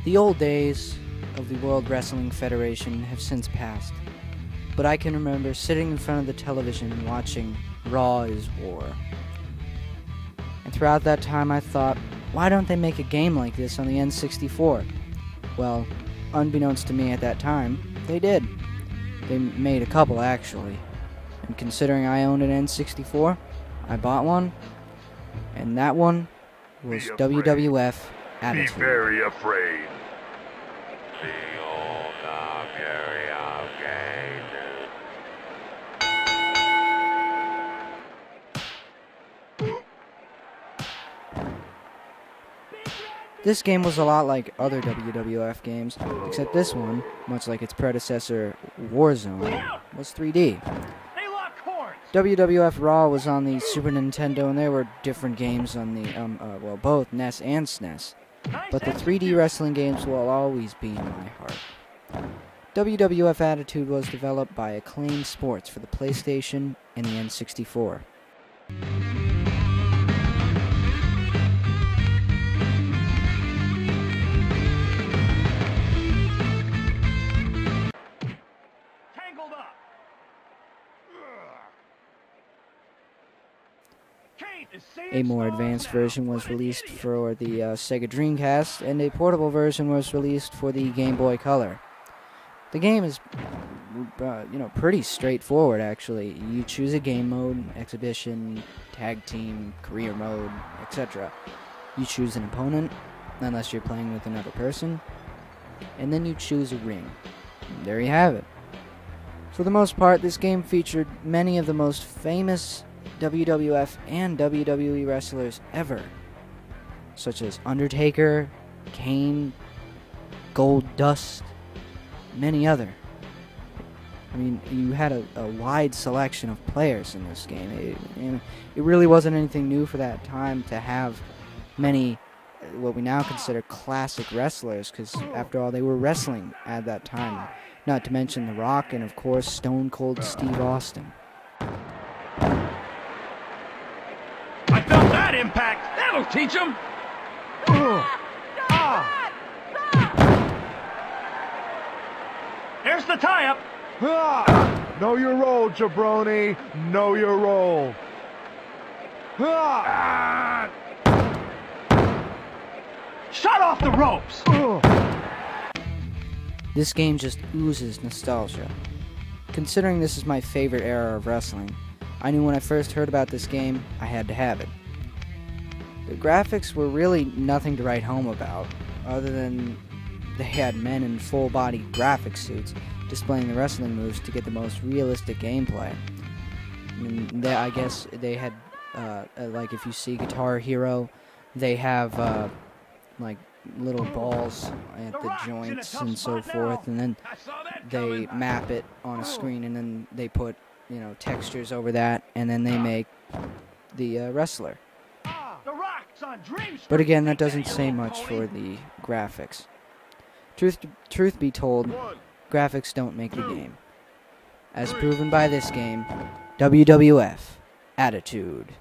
The old days of the World Wrestling Federation have since passed, but I can remember sitting in front of the television and watching Raw is War. And throughout that time I thought, why don't they make a game like this on the N64? Well, unbeknownst to me at that time, they did. They made a couple, actually. And considering I owned an N64, I bought one, and that one was WWF Attitude. Be very afraid. This game was a lot like other WWF games, except this one, much like its predecessor Warzone, was 3D. WWF Raw was on the Super Nintendo, and there were different games on the, both NES and SNES. But the 3D wrestling games will always be in my heart. WWF Attitude was developed by Acclaim Sports for the PlayStation and the N64. A more advanced version was released for the Sega Dreamcast, and a portable version was released for the Game Boy Color. The game is, pretty straightforward, actually. You choose a game mode, exhibition, tag team, career mode, etc. You choose an opponent, unless you're playing with another person, and then you choose a ring. And there you have it. For the most part, this game featured many of the most famous WWF and WWE wrestlers ever, such as Undertaker, Kane, Goldust, many other. I mean, you had a wide selection of players in this game. It really wasn't anything new for that time to have many, what we now consider classic wrestlers, because after all, they were wrestling at that time. Not to mention The Rock and, of course, Stone Cold Steve Austin. I felt that impact! That'll teach him! Here's the tie-up! Know your role, jabroni! Know your role! Shut off the ropes! This game just oozes nostalgia. Considering this is my favorite era of wrestling, I knew when I first heard about this game, I had to have it. The graphics were really nothing to write home about, other than they had men in full-body graphic suits displaying the wrestling moves to get the most realistic gameplay. I guess they had, like if you see Guitar Hero, they have, like, little balls at the joints and so forth, and then they map it on a screen, and then they put textures over that, and then they make the wrestler. But again, that doesn't say much for the graphics. Truth be told, graphics don't make the game. As proven by this game, WWF Attitude.